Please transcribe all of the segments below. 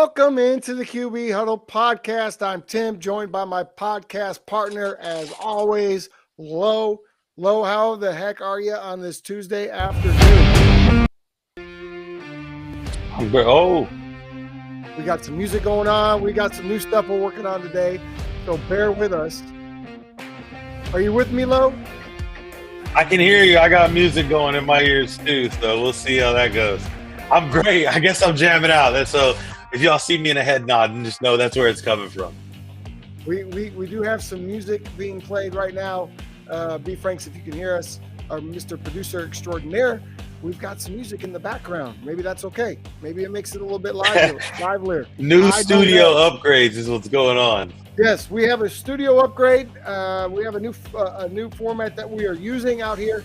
Welcome into the QB Huddle Podcast. I'm Tim, joined by my podcast partner, as always, Lo. Lo, how the heck are you on this Tuesday afternoon? Oh, We got some music going on. We got some new stuff we're working on today, so bear with us. Are you with me, Lo? I can hear you. I got music going in my ears too, so we'll see how that goes. I'm great. I guess I'm jamming out. So if y'all see me in a head nod, just know that's where it's coming from. We do have some music being played right now. B. Franks, if you can hear us, our Mr. Producer Extraordinaire, we've got some music in the background. Maybe that's okay. Maybe it makes it a little bit livelier. New studio upgrades is what's going on. Yes, we have a studio upgrade. We have a new format that we are using out here.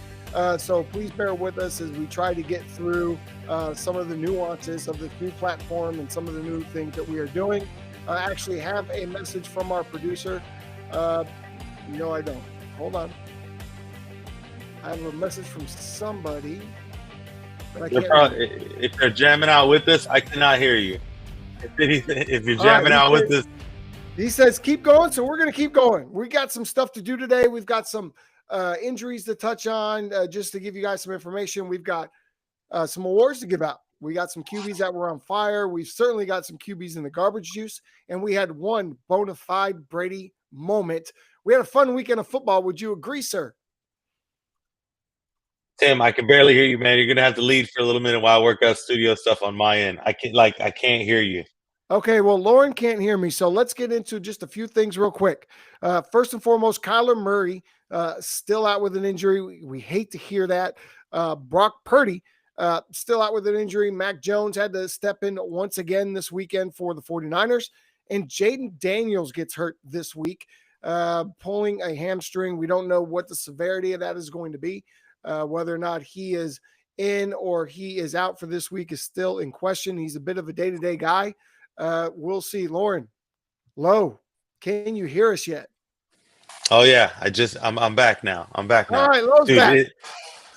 So please bear with us as we try to get through some of the nuances of this new platform and some of the new things that we are doing. I actually have a message from our producer. No, I don't. Hold on. I have a message from somebody. But If they're jamming out with us, I cannot hear you. If you're jamming out with us. He says, keep going. So we're going to keep going. We got some stuff to do today. We've got some injuries to touch on. Just to give you guys some information, we've got some awards to give out. We got some QBs that were on fire. We've certainly got some QBs in the garbage juice. And we had one bona fide Brady moment. We had a fun weekend of football. Would you agree, sir? Tim, I can barely hear you, man. You're going to have to lead for a little minute while I work out studio stuff on my end. I can't hear you. Okay, well, Lauren can't hear me, so let's get into just a few things real quick. First and foremost, Kyler Murray still out with an injury. We hate to hear that. Brock Purdy still out with an injury. Mac Jones had to step in once again this weekend for the 49ers. And Jaden Daniels gets hurt this week, pulling a hamstring. We don't know what the severity of that is going to be. Whether or not he is in or he is out for this week is still in question. He's a bit of a day-to-day guy. We'll see. Lauren, Lo, can you hear us yet? Oh yeah, I'm back now. I'm back now. All right, Lo's back.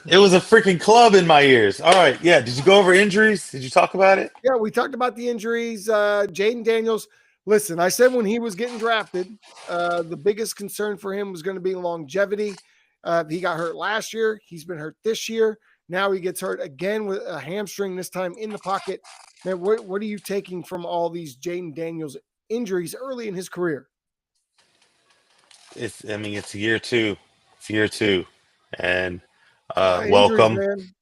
It was a freaking club in my ears. All right, yeah. Did you go over injuries? Did you talk about it? Yeah, we talked about the injuries. Jaden Daniels. Listen, I said when he was getting drafted, the biggest concern for him was going to be longevity. He got hurt last year. He's been hurt this year. Now he gets hurt again with a hamstring, this time in the pocket. Man, what are you taking from all these Jaden Daniels injuries early in his career? It's year two. It's year two. And welcome. Injuries,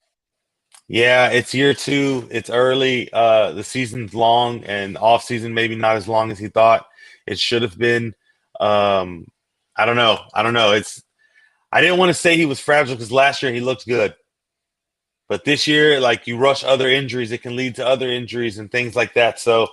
yeah, it's year two. It's early. The season's long and off season maybe not as long as he thought it should have been. I don't know. I didn't want to say he was fragile because last year he looked good. But this year, like, you rush other injuries, it can lead to other injuries and things like that. So,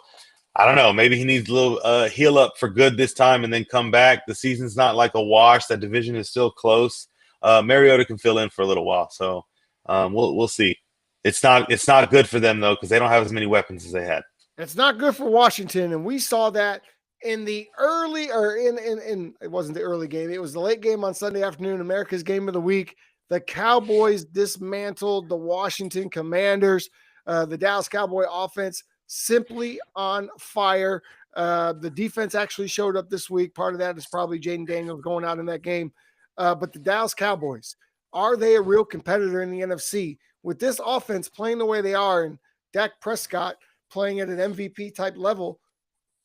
I don't know. Maybe he needs a little heal up for good this time and then come back. The season's not like a wash. That division is still close. Mariota can fill in for a little while. So, we'll see. It's not good for them, though, because they don't have as many weapons as they had. It's not good for Washington, and we saw that in the early – or in it wasn't the early game. It was the late game on Sunday afternoon, America's Game of the Week. The Cowboys dismantled the Washington Commanders. The Dallas Cowboy offense simply on fire. The defense actually showed up this week. Part of that is probably Jaden Daniels going out in that game. But the Dallas Cowboys, are they a real competitor in the NFC? With this offense playing the way they are and Dak Prescott playing at an MVP type level,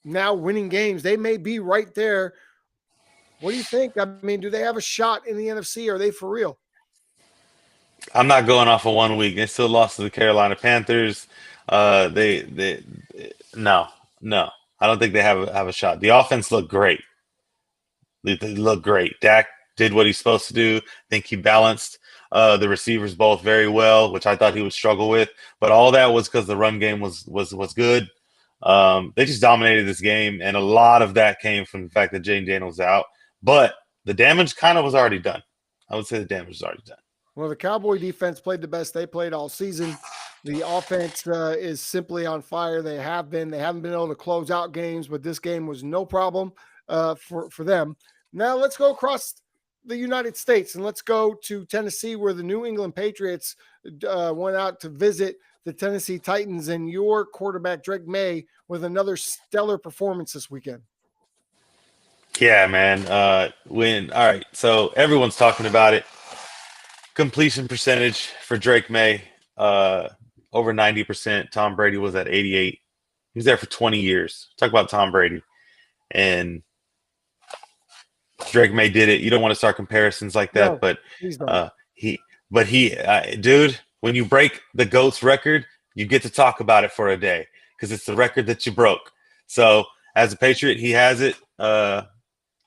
now winning games, they may be right there. What do you think? I mean, do they have a shot in the NFC? Are they for real? I'm not going off of 1 week. They still lost to the Carolina Panthers. No. I don't think they have a shot. The offense looked great. They looked great. Dak did what he's supposed to do. I think he balanced the receivers both very well, which I thought he would struggle with. But all that was because the run game was good. They just dominated this game, and a lot of that came from the fact that Jaden Daniels was out. But the damage kind of was already done. I would say the damage was already done. Well, the Cowboy defense played the best they played all season. The offense is simply on fire. They haven't been able to close out games, but this game was no problem for them. Now let's go across the United States and let's go to Tennessee, where the New England Patriots went out to visit the Tennessee Titans and your quarterback, Drake May, with another stellar performance this weekend. Yeah, man. All right, so everyone's talking about it. Completion percentage for Drake May, over 90%. Tom Brady was at 88. He was there for 20 years. Talk about Tom Brady. And Drake May did it. You don't want to start comparisons like that, No, but please don't. dude, when you break the GOAT's record, you get to talk about it for a day because it's the record that you broke. So as a Patriot, he has it.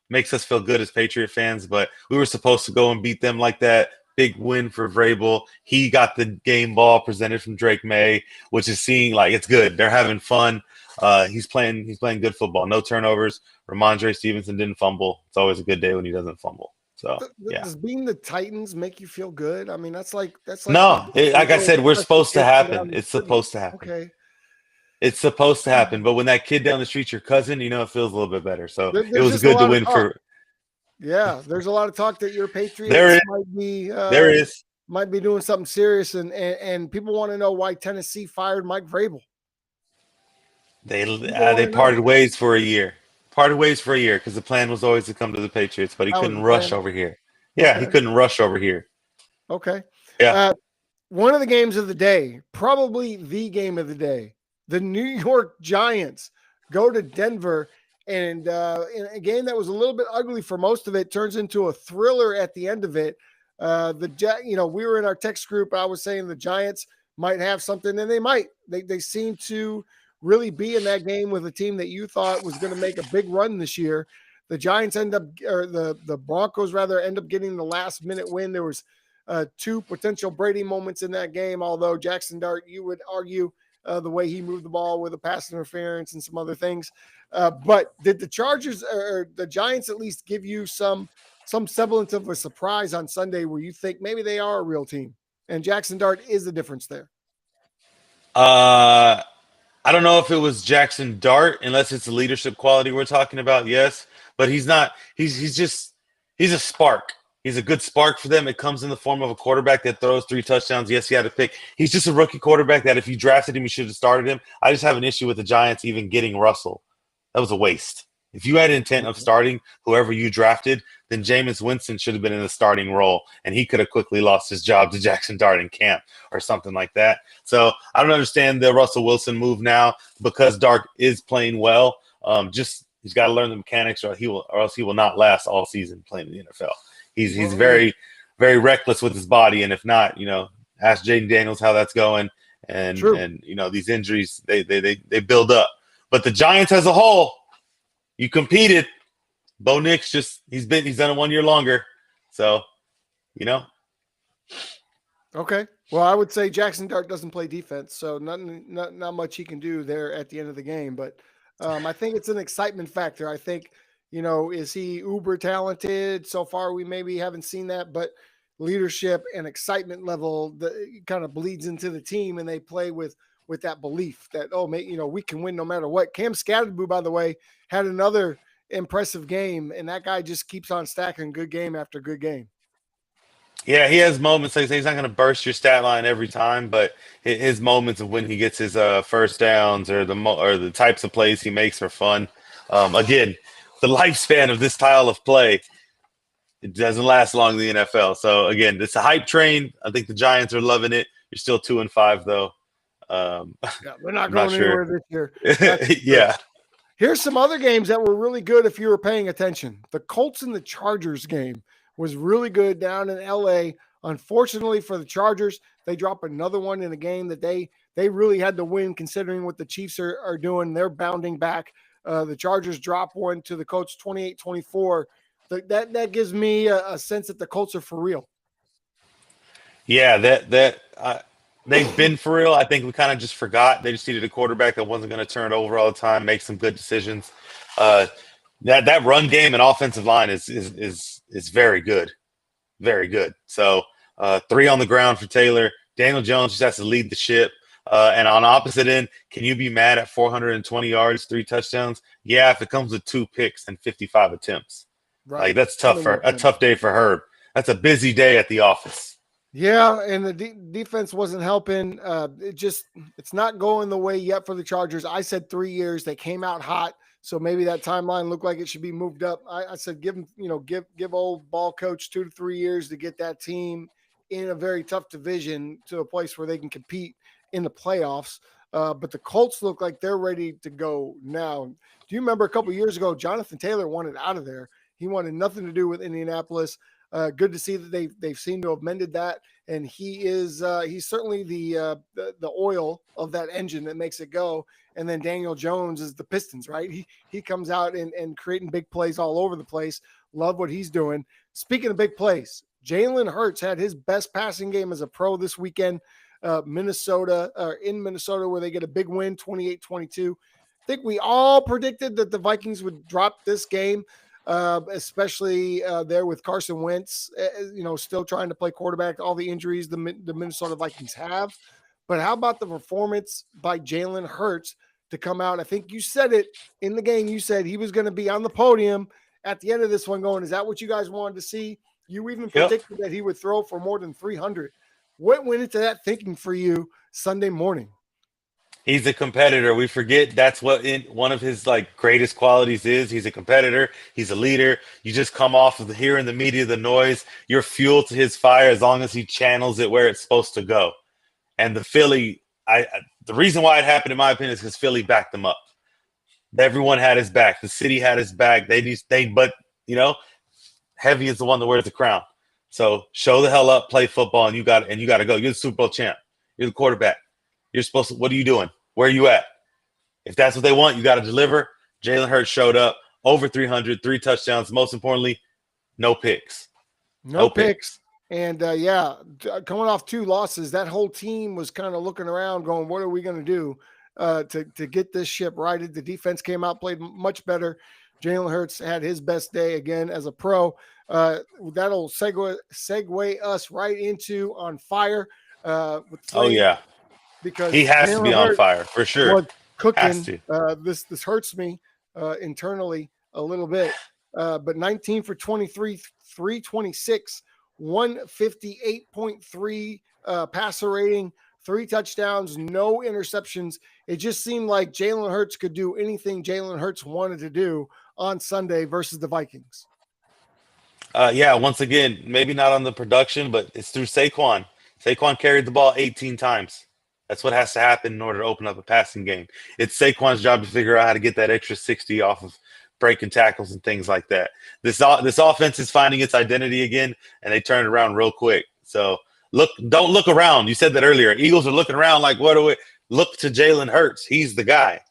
Makes us feel good as Patriot fans, but we were supposed to go and beat them like that. Big win for Vrabel. He got the game ball presented from Drake May, which is seeing like it's good. They're having fun. He's playing good football. No turnovers. Ramondre Stevenson didn't fumble. It's always a good day when he doesn't fumble. So yeah. Does being the Titans make you feel good? I mean, that's like No. Like I said, we're supposed to happen. It's supposed to happen. Okay. It's supposed to happen. But when that kid down the street's your cousin, it feels a little bit better. So it was just good to win for. Yeah, there's a lot of talk that your Patriots there is might be doing something serious, and people want to know why Tennessee fired Mike Vrabel. They parted ways for a year. Because the plan was always to come to the Patriots, but he couldn't rush over here. Yeah, okay. He couldn't rush over here. Okay. Yeah. One of the games of the day, probably the game of the day, the New York Giants go to Denver. And in a game that was a little bit ugly for most of it, turns into a thriller at the end of it. We were in our text group. I was saying the Giants might have something, and they might. They seem to really be in that game with a team that you thought was going to make a big run this year. The Giants the Broncos rather end up getting the last minute win. There was 2 potential Brady moments in that game, although Jackson Dart, you would argue the way he moved the ball with a pass interference and some other things. But did the Chargers or the Giants at least give you some semblance of a surprise on Sunday where you think maybe they are a real team and Jackson Dart is the difference there? I don't know if it was Jackson Dart, unless it's the leadership quality we're talking about. Yes, but he's not. He's a spark. He's a good spark for them. It comes in the form of a quarterback that throws 3 touchdowns. Yes, he had a pick. He's just a rookie quarterback that if you drafted him, you should have started him. I just have an issue with the Giants even getting Russell. That was a waste. If you had intent of starting whoever you drafted, then Jameis Winston should have been in the starting role, and he could have quickly lost his job to Jackson Dart in camp or something like that. So I don't understand the Russell Wilson move now because Dart is playing well. He's got to learn the mechanics, or else he will not last all season playing in the NFL. He's very, very reckless with his body, and if not, ask Jaden Daniels how that's going. And these injuries they build up. But the Giants as a whole, you competed. Bo Nix he's done it 1 year longer. So, Okay. Well, I would say Jackson Dart doesn't play defense, so not much he can do there at the end of the game. But I think it's an excitement factor. I think, is he uber talented? So far, we maybe haven't seen that, but leadership and excitement level kind of bleeds into the team, and they play with that belief that, we can win no matter what. Cam Scatterboo, by the way, had another impressive game, and that guy just keeps on stacking good game after good game. Yeah, he has moments. Like he's not going to burst your stat line every time, but his moments of when he gets his first downs or the types of plays he makes are fun. Again, the lifespan of this style of play, it doesn't last long in the NFL. So again, it's a hype train. I think the Giants are loving it. You're still 2-5 though. We're not going anywhere this year. Yeah. Here's some other games that were really good if you were paying attention. The Colts and the Chargers game was really good down in LA. Unfortunately for the Chargers, they drop another one in a game that they really had to win considering what the Chiefs are doing. They're bounding back. The Chargers drop one to the Colts 28-24. That gives me a sense that the Colts are for real. Yeah, they've been for real. I think we kind of just forgot. They just needed a quarterback that wasn't going to turn it over all the time, make some good decisions. That run game and offensive line is very good. Very good. So 3 on the ground for Taylor. Daniel Jones just has to lead the ship. And on opposite end, can you be mad at 420 yards, 3 touchdowns? Yeah, if it comes with 2 picks and 55 attempts. Right. Like that's tough a tough day for Herb. That's a busy day at the office. Yeah, and the defense wasn't helping. It's not going the way yet for the Chargers. I said 3 years. They came out hot, so maybe that timeline looked like it should be moved up. I said give him, give old ball coach 2 to 3 years to get that team in a very tough division to a place where they can compete in the playoffs. But the Colts look like they're ready to go now. Do you remember a couple years ago, Jonathan Taylor wanted out of there? He wanted nothing to do with Indianapolis. Good to see that they've seemed to have mended that, and he's certainly the oil of that engine that makes it go. And then Daniel Jones is the Pistons, right? He comes out and creating big plays all over the place. Love what he's doing. Speaking of big plays, Jalen Hurts had his best passing game as a pro this weekend. In Minnesota, where they get a big win, 28-22. I think we all predicted that the Vikings would drop this game. Especially there with Carson Wentz, still trying to play quarterback, all the injuries the Minnesota Vikings have. But how about the performance by Jalen Hurts to come out? I think you said it in the game. You said he was going to be on the podium at the end of this one going, is that what you guys wanted to see? You even predicted that he would throw for more than 300. What went into that thinking for you Sunday morning? He's a competitor. We forget that's what one of his greatest qualities is. He's a competitor. He's a leader. You just come off of hearing the media, the noise. You're fuel to his fire as long as he channels it where it's supposed to go. And the Philly, the reason why it happened, in my opinion, is because Philly backed them up. Everyone had his back. The city had his back. Heavy is the one that wears the crown. So show the hell up, play football, and you got to go. You're the Super Bowl champ. You're the quarterback. You're supposed to. What are you doing? Where are you at? If that's what they want, you got to deliver. Jalen Hurts showed up, over 300, 3 touchdowns. Most importantly, no picks. No picks. And coming off 2 losses, that whole team was kind of looking around, going, "What are we going to do to get this ship righted?" The defense came out, played much better. Jalen Hurts had his best day again as a pro. That'll segue us right into on fire. Because he has to be on fire for sure. Cooking. This hurts me internally a little bit. But 19 for 23, 326, 158.3 passer rating, 3 touchdowns, no interceptions. It just seemed like Jalen Hurts could do anything Jalen Hurts wanted to do on Sunday versus the Vikings. Once again, maybe not on the production, but it's through Saquon. Saquon carried the ball 18 times. That's what has to happen in order to open up a passing game. It's Saquon's job to figure out how to get that extra 60 off of breaking tackles and things like that. This offense is finding its identity again, and they turn it around real quick. So don't look around. You said that earlier. Eagles are looking around like, what do we look to? Jalen Hurts. He's the guy.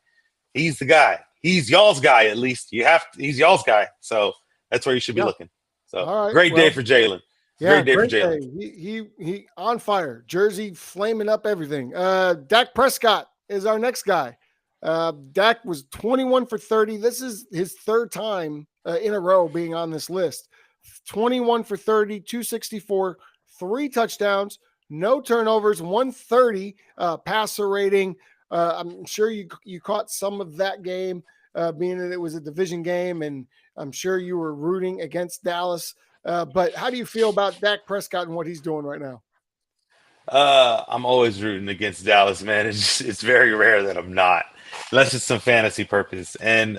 He's the guy. He's y'all's guy, at least. He's y'all's guy. So that's where you should be looking. So great day for Jalen. Yeah, great day for Jalen. He on fire. Jersey flaming up everything. Dak Prescott is our next guy. Dak was 21 for 30. This is his 3rd time in a row being on this list. 21 for 30, 264, 3 touchdowns, no turnovers, 130 passer rating. I'm sure you caught some of that game, being that it was a division game, and I'm sure you were rooting against Dallas. But how do you feel about Dak Prescott and what he's doing right now? I'm always rooting against Dallas, man. It's very rare that I'm not, unless it's some fantasy purpose. And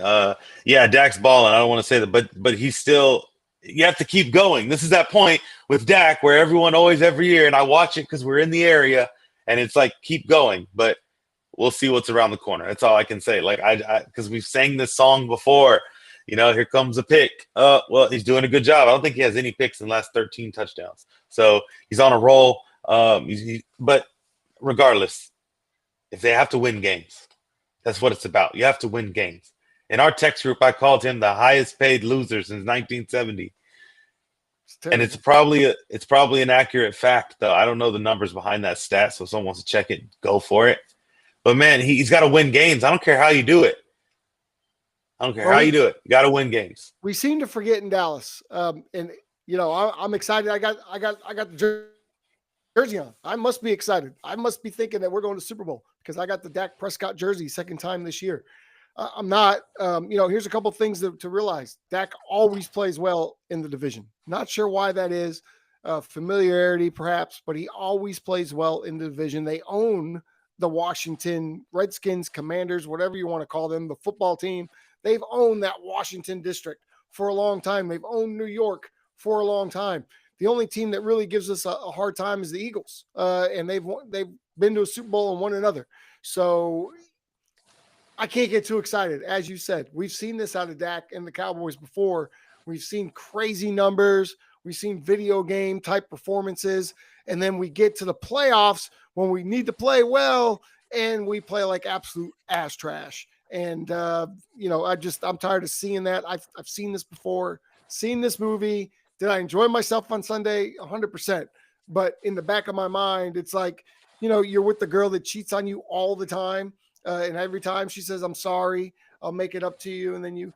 Dak's balling. I don't want to say that, but he's still. You have to keep going. This is that point with Dak where everyone always every year, and I watch it because we're in the area, and it's like keep going. But we'll see what's around the corner. That's all I can say. Because we've sang this song before. Here comes a pick. Well, he's doing a good job. I don't think he has any picks in the last 13 touchdowns. So he's on a roll. But regardless, if they have to win games, that's what it's about. You have to win games. In our text group, I called him the highest paid loser since 1970. And it's probably an accurate fact, though. I don't know the numbers behind that stat, so if someone wants to check it, go for it. But, man, he's got to win games. I don't care how you do it. I don't care how you do it. You got to win games. We seem to forget in Dallas. I'm excited. I got the jersey on. I must be excited. I must be thinking that we're going to Super Bowl because I got the Dak Prescott jersey 2nd time this year. I'm not. Here's a couple things to realize. Dak always plays well in the division. Not sure why that is. familiarity perhaps, but he always plays well in the division. They own the Washington Redskins, Commanders, whatever you want to call them, the football team. They've owned that Washington district for a long time. They've owned New York for a long time. The only team that really gives us a hard time is the Eagles, and they've been to a Super Bowl and won another. So I can't get too excited. As you said, we've seen this out of Dak and the Cowboys before. We've seen crazy numbers. We've seen video game type performances. And then we get to the playoffs when we need to play well and we play like absolute ass trash. And, I'm tired of seeing that. I've seen this before, seen this movie. Did I enjoy myself on Sunday? 100%. But in the back of my mind, it's like, you're with the girl that cheats on you all the time. And every time she says, I'm sorry, I'll make it up to you. And then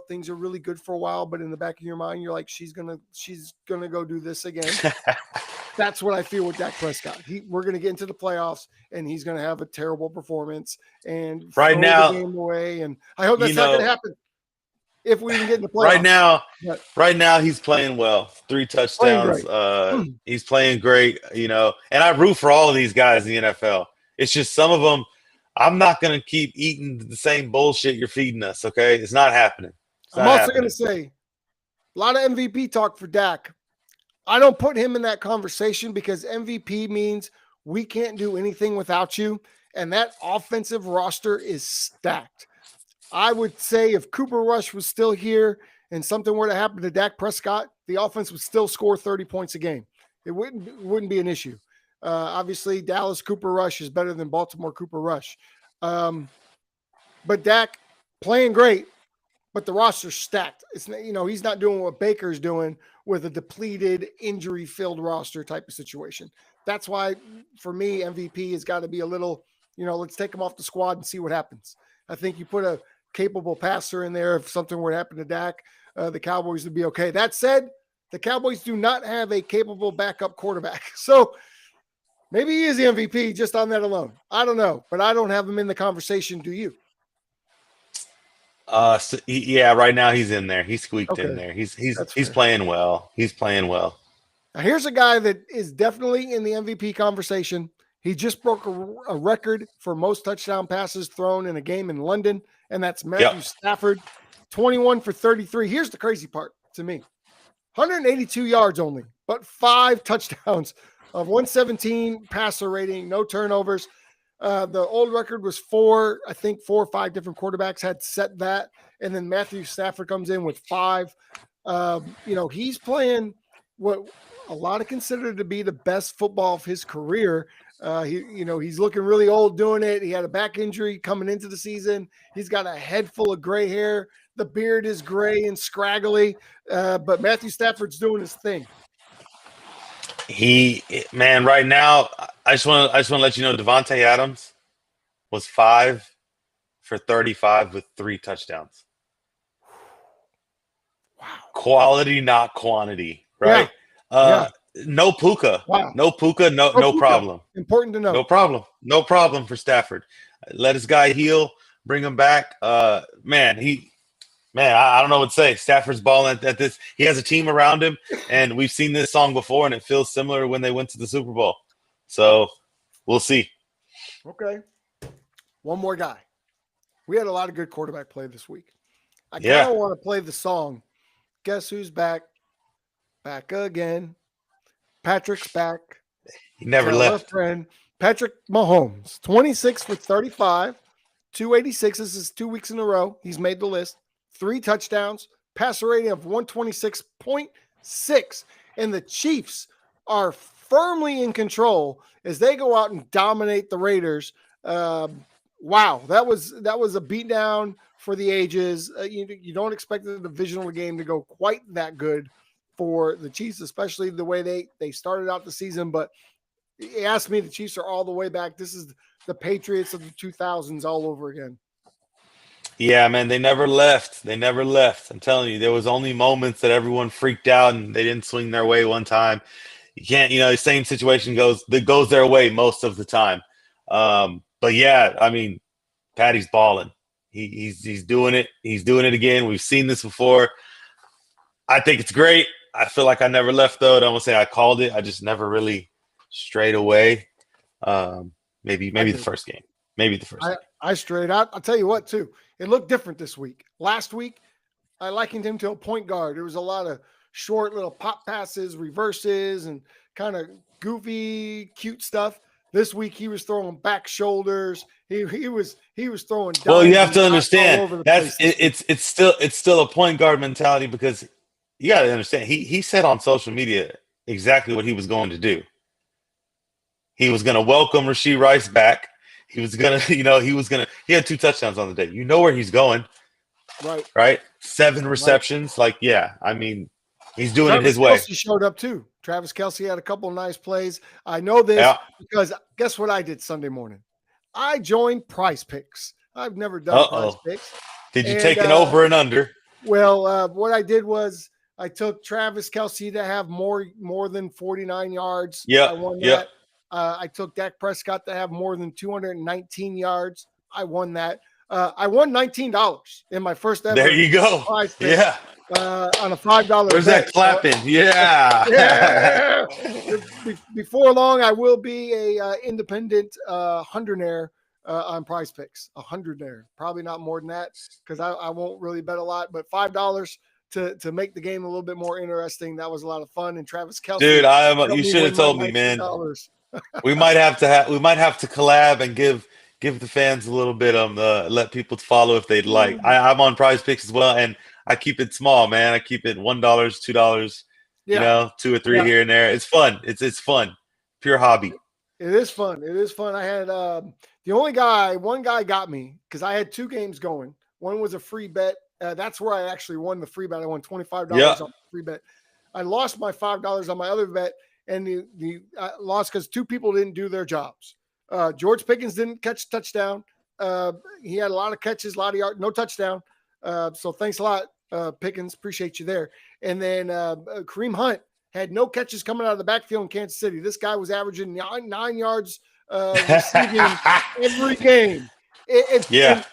things are really good for a while, but in the back of your mind, you're like, she's gonna go do this again. That's what I feel with Dak Prescott. We're gonna get into the playoffs, and he's gonna have a terrible performance and right now the game away. And I hope that's not gonna happen if we even get in the playoffs. Right now, he's playing well. 3 touchdowns. He's playing great. And I root for all of these guys in the NFL. It's just some of them. I'm not going to keep eating the same bullshit you're feeding us, okay? It's not happening. I'm also going to say a lot of MVP talk for Dak. I don't put him in that conversation because MVP means we can't do anything without you, and that offensive roster is stacked. I would say if Cooper Rush was still here and something were to happen to Dak Prescott, the offense would still score 30 points a game. It wouldn't be an issue. Obviously, Dallas Cooper Rush is better than Baltimore Cooper Rush. But Dak playing great, but the roster's stacked. It's he's not doing what Baker's doing with a depleted, injury-filled roster type of situation. That's why, for me, MVP has got to be a little, let's take him off the squad and see what happens. I think you put a capable passer in there. If something were to happen to Dak, the Cowboys would be okay. That said, the Cowboys do not have a capable backup quarterback. So maybe he is the MVP just on that alone. I don't know, but I don't have him in the conversation. Do you? Right now he's in there. He squeaked in there. He's playing well. He's playing well. Now here's a guy that is definitely in the MVP conversation. He just broke a record for most touchdown passes thrown in a game in London, and that's Matthew Stafford, 21 for 33. Here's the crazy part to me. 182 yards only, but 5 touchdowns. Of 117 passer rating, no turnovers. The old record was 4 or 5 different quarterbacks had set that. And then Matthew Stafford comes in with 5. He's playing what a lot of consider to be the best football of his career. He's looking really old doing it. He had a back injury coming into the season. He's got a head full of gray hair. The beard is gray and scraggly, but Matthew Stafford's doing his thing. Right now, I just want to let you know, Devontae Adams was 5 for 35 with 3 touchdowns. Wow. Quality, not quantity, right? No Puka. Wow. No Puka, no problem. Important to know. No problem for Stafford. Let his guy heal, bring him back. I don't know what to say. Stafford's balling at this. He has a team around him, and we've seen this song before, and it feels similar to when they went to the Super Bowl. So we'll see. Okay. One more guy. We had a lot of good quarterback play this week. I kind of want to play the song. Guess who's back? Back again. Patrick's back. He never left. Friend. Patrick Mahomes, 26 for 35, 286. This is 2 weeks in a row. He's made the list. 3 touchdowns, passer rating of 126.6. And the Chiefs are firmly in control as they go out and dominate the Raiders. Wow, that was a beatdown for the ages. You don't expect the divisional game to go quite that good for the Chiefs, especially the way they started out the season. But you asked me, the Chiefs are all the way back. This is the Patriots of the 2000s all over again. Yeah, man, they never left. I'm telling you, there was only moments that everyone freaked out and they didn't swing their way one time. You can't, the same situation goes their way most of the time. But yeah, I mean, Patty's balling. He's doing it. He's doing it again. We've seen this before. I think it's great. I feel like I never left though. I don't want to say I called it. I just never really strayed away. Maybe the first game. Maybe the first game. I strayed out. I'll tell you what, too. It looked different this week. Last week, I likened him to a point guard. There was a lot of short little pop passes, reverses, and kind of goofy, cute stuff. This week he was throwing back shoulders. He was throwing. Well, you have to understand it's still a point guard mentality, because you got to understand he said on social media exactly what he was going to do. He was going to welcome Rashee Rice back. He was going to, he had 2 touchdowns on the day. You know where he's going. Right. 7 receptions. Like, yeah, I mean, he's doing it his way. He showed up too. Travis Kelce had a couple of nice plays. I know this because guess what I did Sunday morning? I joined Prize Picks. I've never done Prize Picks. Did you take an over and under? Well, what I did was I took Travis Kelce to have more than 49 yards. Yeah, I won that. I took Dak Prescott to have more than 219 yards. I won that. I won $19 in my first ever. There you go. Yeah. On a $5. Where's that clapping? Yeah. Before long, I will be a independent hundredaire on Prize Picks. $100. Probably not more than that, because I won't really bet a lot. But $5 to make the game a little bit more interesting. That was a lot of fun. And Travis Kelce, dude, you should have told me, man. we might have to collab and give the fans a little bit let people follow if they'd like. I'm on Prize Picks as well, and I keep it small, man. I keep it $1, $2, 2 or 3 here and there. It's fun. It's fun. Pure hobby. It is fun. I had one guy got me because I had 2 games going. One was a free bet. That's where I actually won the free bet. I won $25 on the free bet. I lost my $5 on my other bet, and the lost because 2 people didn't do their jobs. George Pickens didn't catch a touchdown. He had a lot of catches, a lot of yards, no touchdown. So thanks a lot, Pickens. Appreciate you there. And then Kareem Hunt had no catches coming out of the backfield in Kansas City. This guy was averaging 9 yards receiving every game. And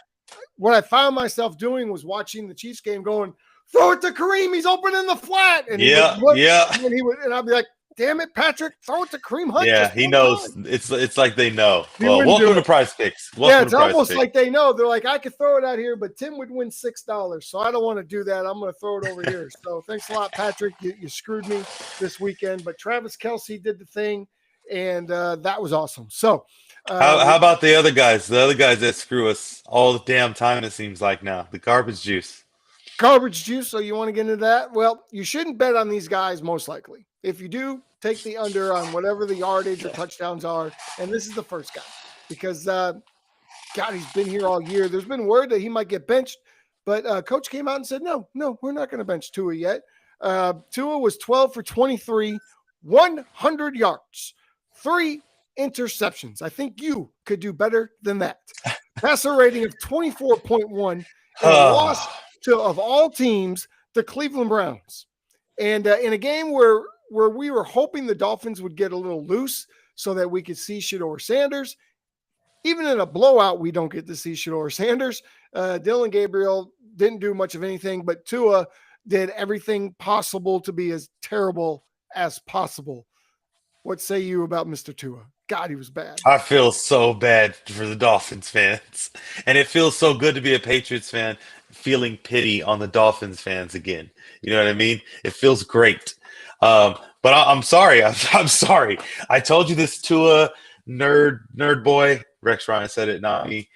what I found myself doing was watching the Chiefs game going, throw it to Kareem. He's open in the flat. And and I'd be like, damn it, Patrick, throw it to Kareem Hunt. Yeah, he knows. It's like they know. Well, welcome to Prize Picks. It's almost like they know. They're like, I could throw it out here, but Tim would win $6. So I don't want to do that. I'm going to throw it over here. So thanks a lot, Patrick. You screwed me this weekend. But Travis Kelce did the thing, and that was awesome. So how about the other guys? The other guys that screw us all the damn time, it seems like now. The garbage juice. So you want to get into that? Well, you shouldn't bet on these guys, most likely. If you do, take the under on whatever the yardage or touchdowns are. And this is the first guy because, he's been here all year. There's been word that he might get benched, but coach came out and said, no, we're not going to bench Tua yet. Tua was 12 for 23, 100 yards, 3 interceptions. I think you could do better than that. Passer rating of 24.1 and lost to, of all teams, the Cleveland Browns. And in a game where we were hoping the Dolphins would get a little loose so that we could see Shedeur Sanders. Even in a blowout, we don't get to see Shedeur Sanders. Dylan Gabriel didn't do much of anything, but Tua did everything possible to be as terrible as possible. What say you about Mr. Tua? God, he was bad. I feel so bad for the Dolphins fans. And it feels so good to be a Patriots fan feeling pity on the Dolphins fans again. You know what I mean? It feels great. But I'm sorry. I'm sorry. I told you this Tua nerd boy. Rex Ryan said it, not me.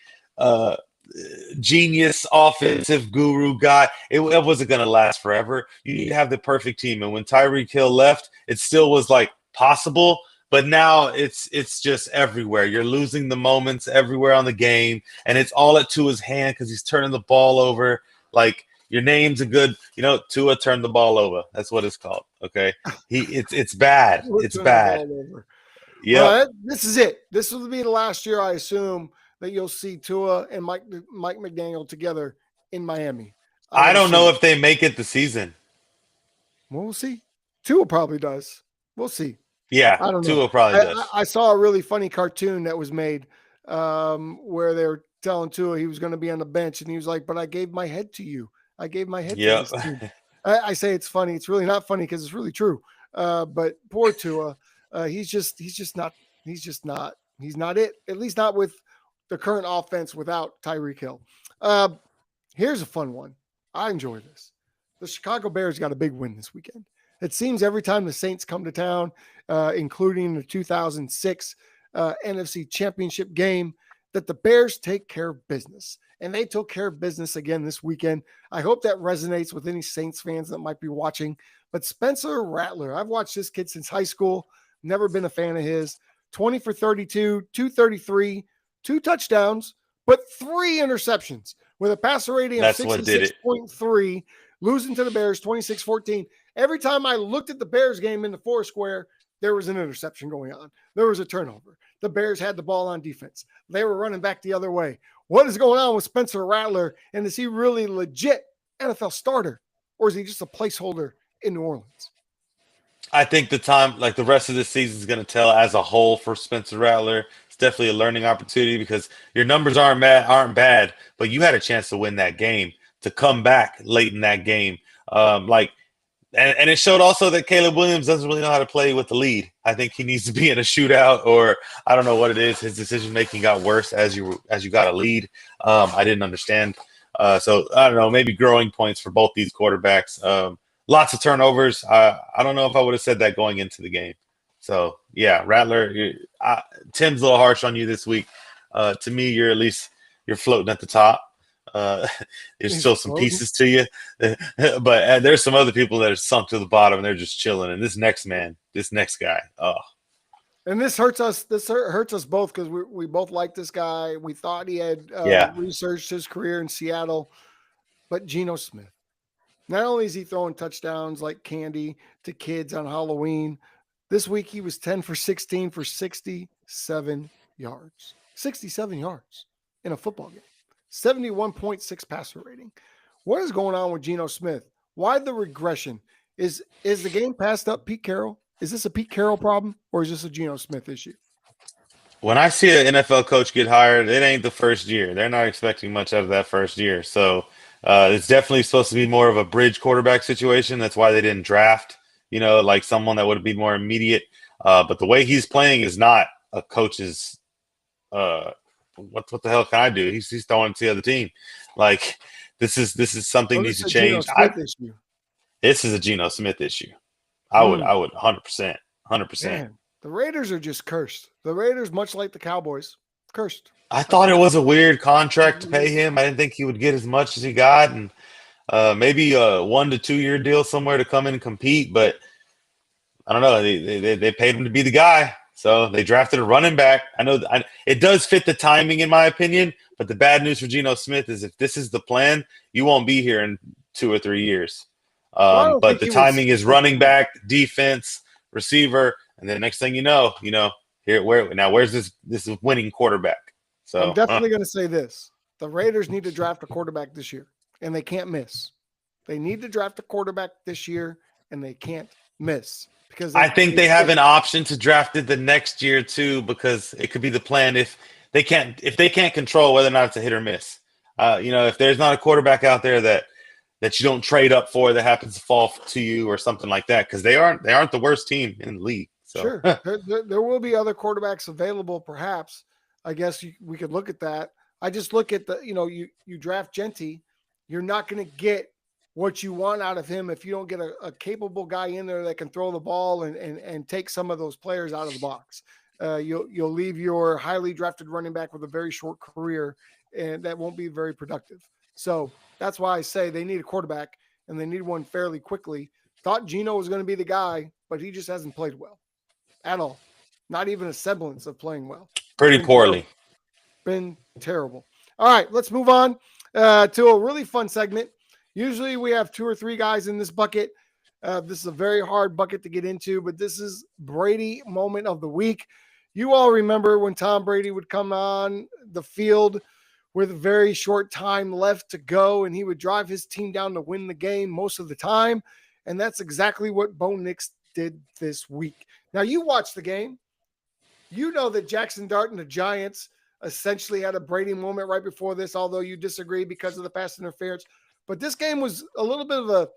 Genius offensive guru guy. It wasn't going to last forever. You need to have the perfect team. And when Tyreek Hill left, it still was like possible. But now it's just everywhere. You're losing the moments everywhere on the game. And it's all at Tua's hand because he's turning the ball over. Like, your name's a good, Tua turned the ball over. That's what it's called. Okay. It's bad. It's bad. Yeah. Well, this is it. This will be the last year, I assume, that you'll see Tua and Mike McDaniel together in Miami. I don't know if they make it the season. Well, we'll see. Tua probably does. We'll see. Yeah, I don't know. Tua probably does. I saw a really funny cartoon that was made where they were telling Tua he was going to be on the bench, and he was like, "But I gave my head to you. I gave my head to this team." I say it's funny. It's really not funny because it's really true. But poor Tua, he's not it. At least not with the current offense without Tyreek Hill. Here's a fun one. I enjoy this. The Chicago Bears got a big win this weekend. It seems every time the Saints come to town, including the 2006 NFC Championship game, that the Bears take care of business. And they took care of business again this weekend. I hope that resonates with any Saints fans that might be watching. But Spencer Rattler, I've watched this kid since high school. Never been a fan of his. 20 for 32, 233, 2 touchdowns, but 3 interceptions with a passer rating of 66.3, losing to the Bears 26-14. Every time I looked at the Bears game in the four square, there was an interception going on. There was a turnover. The Bears had the ball on defense. They were running back the other way. What is going on with Spencer Rattler? And is he really legit NFL starter? Or is he just a placeholder in New Orleans? I think the rest of the season is going to tell as a whole for Spencer Rattler. It's definitely a learning opportunity because your numbers aren't bad, but you had a chance to win that game, to come back late in that game. And it showed also that Caleb Williams doesn't really know how to play with the lead. I think he needs to be in a shootout, or I don't know what it is. His decision-making got worse as you got a lead. I didn't understand. So I don't know, maybe growing points for both these quarterbacks. Lots of turnovers. I don't know if I would have said that going into the game. So, yeah, Rattler, Tim's a little harsh on you this week. To me, you're floating at the top. There's still some pieces to you, but there's some other people that are sunk to the bottom and they're just chilling. And this next guy, and this hurts us. This hurts us both because we both like this guy. We thought he had researched his career in Seattle, but Geno Smith. Not only is he throwing touchdowns like candy to kids on Halloween, this week he was 10 for 16 for 67 yards. 67 yards in a football game. 71.6 passer rating. What is going on with Geno Smith? Why the regression? Is the game passed up Pete Carroll? Is this a Pete Carroll problem or is this a Geno Smith issue? When I see an NFL coach get hired, it ain't the first year. They're not expecting much out of that first year. So it's definitely supposed to be more of a bridge quarterback situation. That's why they didn't draft, like someone that would be more immediate. But the way he's playing is not a coach's what the hell can I do? He's throwing to the other team. Like this is something needs to change. This is a Geno Smith issue. I would 100%. Man, the Raiders are just cursed. The Raiders, much like the Cowboys, cursed. I thought it was a weird contract to pay him. I didn't think he would get as much as he got, and maybe a 1 to 2 year deal somewhere to come in and compete. But I don't know. They paid him to be the guy. So they drafted a running back. I know it does fit the timing, in my opinion. But the bad news for Geno Smith is if this is the plan, you won't be here in 2 or 3 years. But the timing is running back, defense, receiver, and then next thing you know, where's this winning quarterback? So I'm definitely going to say this: the Raiders need to draft a quarterback this year, and they can't miss. They need to draft a quarterback this year, and they can't miss. Because I think they have an option to draft it the next year too, because it could be the plan if they can't control whether or not it's a hit or miss. If there's not a quarterback out there that you don't trade up for that happens to fall to you or something like that, because they aren't the worst team in the league. So. Sure, there will be other quarterbacks available, perhaps. I guess we could look at that. I just look at you draft Genty, you're not going to get what you want out of him if you don't get a capable guy in there that can throw the ball and take some of those players out of the box. You'll leave your highly drafted running back with a very short career, and that won't be very productive. So that's why I say they need a quarterback, and they need one fairly quickly. Thought Geno was going to be the guy, but he just hasn't played well at all. Not even a semblance of playing well. Pretty poorly. Been terrible. All right, let's move on to a really fun segment. Usually we have 2 or 3 guys in this bucket. This is a very hard bucket to get into, but this is Brady moment of the week. You all remember when Tom Brady would come on the field with a very short time left to go, and he would drive his team down to win the game most of the time. And that's exactly what Bo Nix did this week. Now, you watched the game. You know that Jackson Dart and the Giants essentially had a Brady moment right before this, although you disagree because of the pass interference. But this game was a little bit of a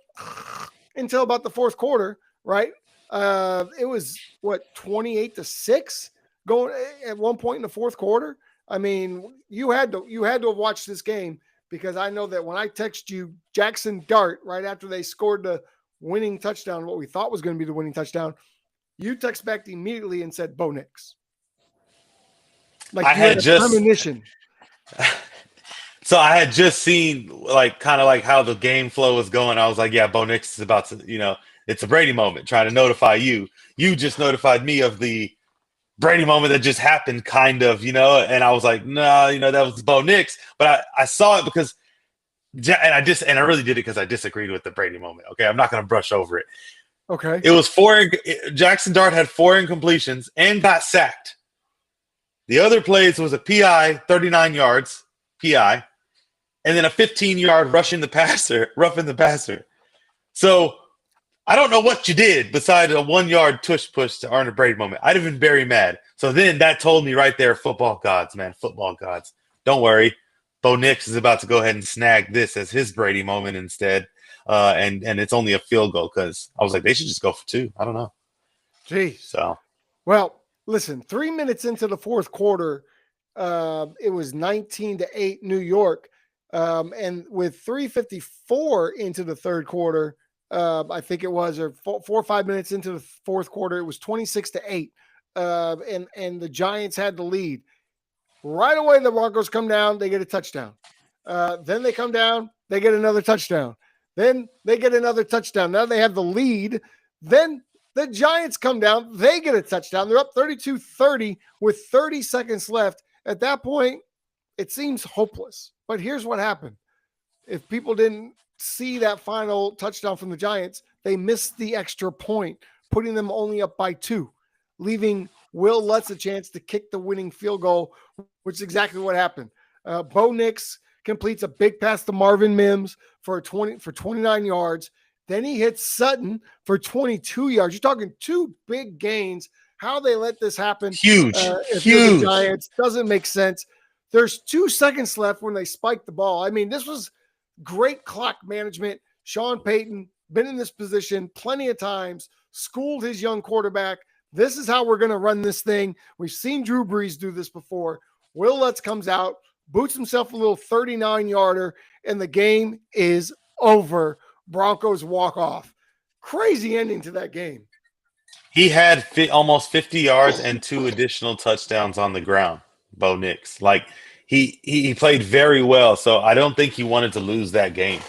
until about the fourth quarter, right? It was 28-6 going at one point in the fourth quarter. I mean, you had to have watched this game, because I know that when I text you Jackson Dart right after they scored the winning touchdown, what we thought was going to be the winning touchdown, you text back immediately and said Bo Nix. Like I you had just premonition. So I had just seen kind of like how the game flow was going. I was like, yeah, Bo Nix is about to, it's a Brady moment, trying to notify you. You just notified me of the Brady moment that just happened, kind of, and I was like, no, that was Bo Nix. But I saw it because, and I really did it because I disagreed with the Brady moment. Okay, I'm not going to brush over it. Okay. It was Jackson Dart had 4 incompletions and got sacked. The other plays was a PI, 39 yards, PI, and then a 15-yard roughing the passer. So I don't know what you did besides a 1-yard tush push to earn a Brady moment. I'd have been very mad. So then that told me right there, football gods, man, football gods. Don't worry. Bo Nix is about to go ahead and snag this as his Brady moment instead. And it's only a field goal, because I was like, they should just go for 2. I don't know. Gee. So. Well, listen, 3 minutes into the fourth quarter, it was 19-8 New York. And with 3:54 into the third quarter, I think it was, or 4 or 5 minutes into the fourth quarter, it was 26-8. And the Giants had the lead. Right away, the Broncos come down, they get a touchdown. Then they come down, they get another touchdown. Then they get another touchdown. Now they have the lead. Then the Giants come down, they get a touchdown. They're up 32-30 with 30 seconds left. At that point, it seems hopeless. But here's what happened. If people didn't see that final touchdown from the Giants, they missed the extra point, putting them only up by 2, leaving Will Lutz a chance to kick the winning field goal, which is exactly what happened. Bo Nix completes a big pass to Marvin Mims for 29 yards. Then he hits Sutton for 22 yards. You're talking 2 big gains. How they let this happen? Huge. If you're the Giants, doesn't make sense. There's 2 seconds left when they spike the ball. I mean, this was great clock management. Sean Payton, been in this position plenty of times, schooled his young quarterback. This is how we're going to run this thing. We've seen Drew Brees do this before. Will Lutz comes out, boots himself a little 39-yarder, and the game is over. Broncos walk off. Crazy ending to that game. He had almost 50 yards and 2 additional touchdowns on the ground, Bo Nix. Like, he played very well, so I don't think he wanted to lose that game.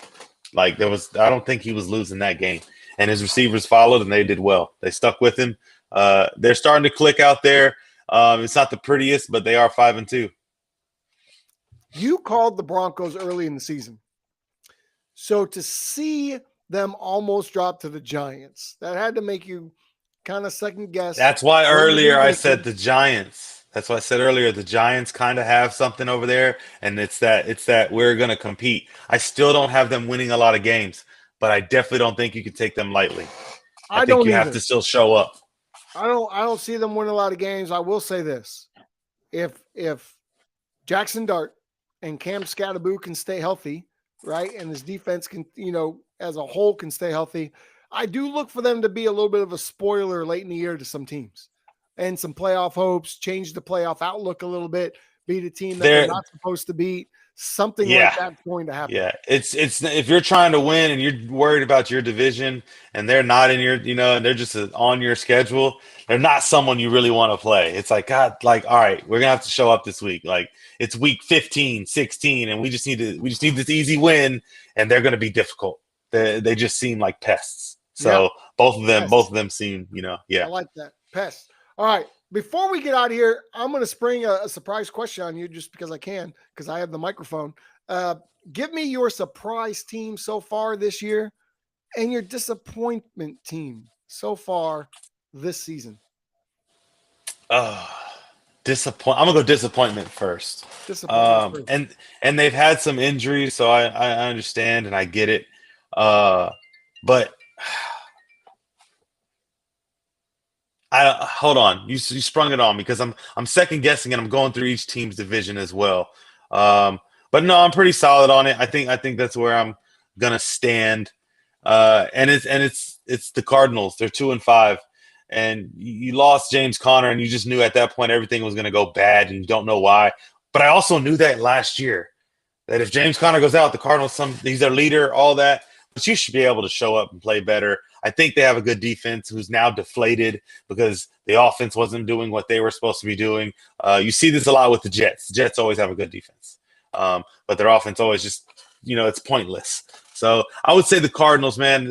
I don't think he was losing that game. And his receivers followed, and they did well. They stuck with him. They're starting to click out there. It's not the prettiest, but they are 5-2. You called the Broncos early in the season. So to see them almost drop to the Giants, that had to make you kind of second guess. That's why earlier I said the Giants. That's why I said earlier the Giants kind of have something over there, and it's that we're going to compete. I still don't have them winning a lot of games, but I definitely don't think you can take them lightly. I think you have to still show up. I don't see them winning a lot of games. I will say this. If Jackson Dart and Cam Scatterboo can stay healthy, right, and his defense can, as a whole can stay healthy, I do look for them to be a little bit of a spoiler late in the year to some teams and some playoff hopes, change the playoff outlook a little bit, beat a team that they're not supposed to beat. Something like that's going to happen. Yeah, it's if you're trying to win and you're worried about your division and they're not in your, and they're just on your schedule, they're not someone you really want to play. It's like, God, all right, we're gonna have to show up this week. Like, it's week 15, 16, and we just need this easy win, and they're gonna be difficult. They just seem like pests. So both of them seem, I like that. Pests. All right. Before we get out of here, I'm going to spring a surprise question on you just because I can, because I have the microphone. Give me your surprise team so far this year and your disappointment team so far this season. I'm going to go disappointment first. And they've had some injuries, so I understand and I get it. But hold on. You sprung it on me because I'm second guessing and I'm going through each team's division as well. But no, I'm pretty solid on it. I think that's where I'm gonna stand. And it's the Cardinals. They're 2-5, and you lost James Conner, and you just knew at that point everything was going to go bad, and you don't know why. But I also knew that last year that if James Conner goes out, the Cardinals, he's their leader, all that. But you should be able to show up and play better. I think they have a good defense who's now deflated because the offense wasn't doing what they were supposed to be doing. You see this a lot with the Jets. The Jets always have a good defense, but their offense always just, it's pointless. So I would say the Cardinals, man,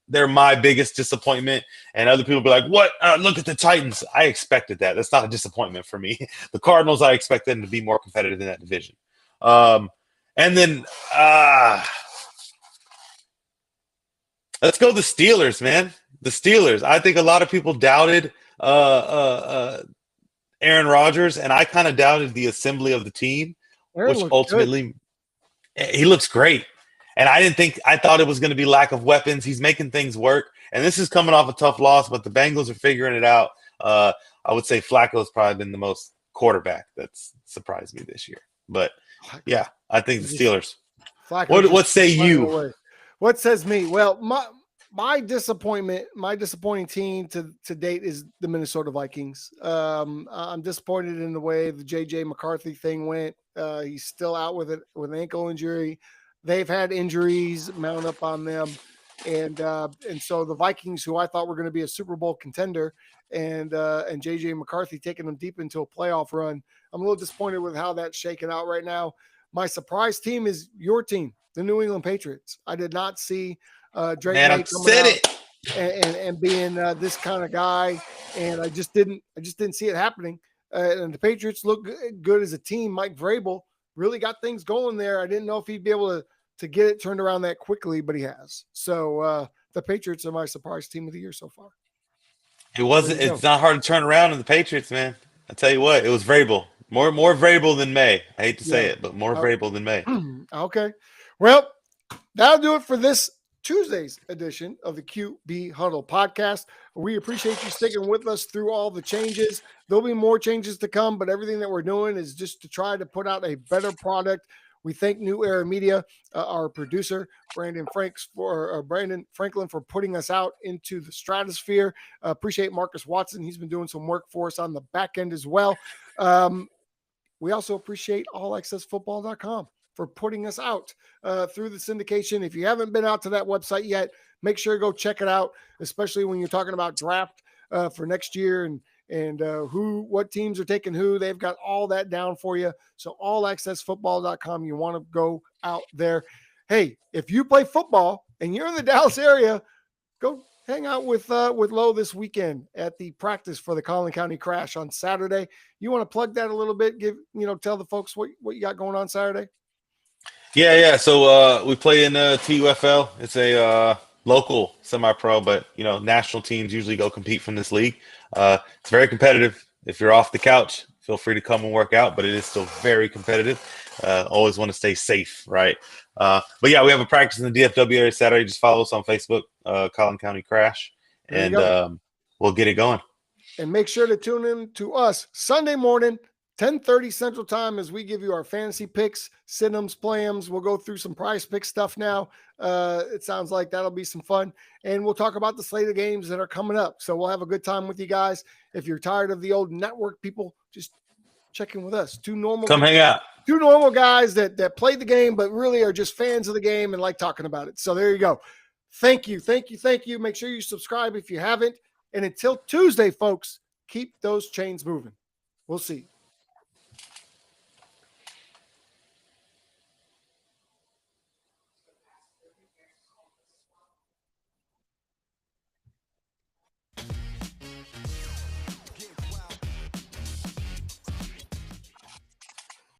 they're my biggest disappointment. And other people be like, what? Look at the Titans. I expected that. That's not a disappointment for me. The Cardinals, I expect them to be more competitive in that division. And then let's go the Steelers, man. The Steelers. I think a lot of people doubted Aaron Rodgers, and I kind of doubted the assembly of the team, which ultimately he looks great. And I thought it was going to be lack of weapons. He's making things work. And this is coming off a tough loss, but the Bengals are figuring it out. I would say Flacco's probably been the most quarterback that's surprised me this year. But yeah, I think the Steelers. What say you? What says me? Well, my disappointing team to date is the Minnesota Vikings. I'm disappointed in the way the JJ McCarthy thing went. He's still out with an ankle injury. They've had injuries mount up on them. And so the Vikings, who I thought were going to be a Super Bowl contender, and JJ McCarthy taking them deep into a playoff run, I'm a little disappointed with how that's shaken out right now. My surprise team is your team, the New England Patriots. I did not see Drake May coming out and being this kind of guy, and I just didn't see it happening. And the Patriots look good as a team. Mike Vrabel really got things going there. I didn't know if he'd be able to get it turned around that quickly, but he has. So the Patriots are my surprise team of the year so far. It's not hard to turn around in the Patriots, man. I tell you what, it was Vrabel. More Vrabel than May. I hate to say it, but more Vrabel than May. Okay. Well, that'll do it for this Tuesday's edition of the QB Huddle Podcast. We appreciate you sticking with us through all the changes. There'll be more changes to come, but everything that we're doing is just to try to put out a better product. We thank New Era Media, our producer, Brandon Franklin, for putting us out into the stratosphere. Appreciate Marcus Watson. He's been doing some work for us on the back end as well. We also appreciate allaccessfootball.com for putting us out through the syndication. If you haven't been out to that website yet, make sure to go check it out, especially when you're talking about draft for next year and what teams are taking who. They've got all that down for you. So allaccessfootball.com, you want to go out there. Hey, if you play football and you're in the Dallas area, go hang out with Lo this weekend at the practice for the Collin County Crash on Saturday. You want to plug that a little bit? Tell the folks what you got going on Saturday. Yeah. So we play in TUFL. It's a local semi-pro, but national teams usually go compete from this league. It's very competitive. If you're off the couch, feel free to come and work out, but it is still very competitive. Always want to stay safe, right? But yeah, we have a practice in the DFW area Saturday. Just follow us on Facebook, Collin County Crash, and we'll get it going. And make sure to tune in to us Sunday morning, 10:30 Central Time, as we give you our fantasy picks, sit-ems, play-ems. We'll go through some prize pick stuff now. It sounds like that'll be some fun. And we'll talk about the slate of games that are coming up. So we'll have a good time with you guys. If you're tired of the old network people, just check in with us. Come hang out. Two normal guys that play the game but really are just fans of the game and like talking about it. So there you go. Thank you. Make sure you subscribe if you haven't. And until Tuesday, folks, keep those chains moving. We'll see you.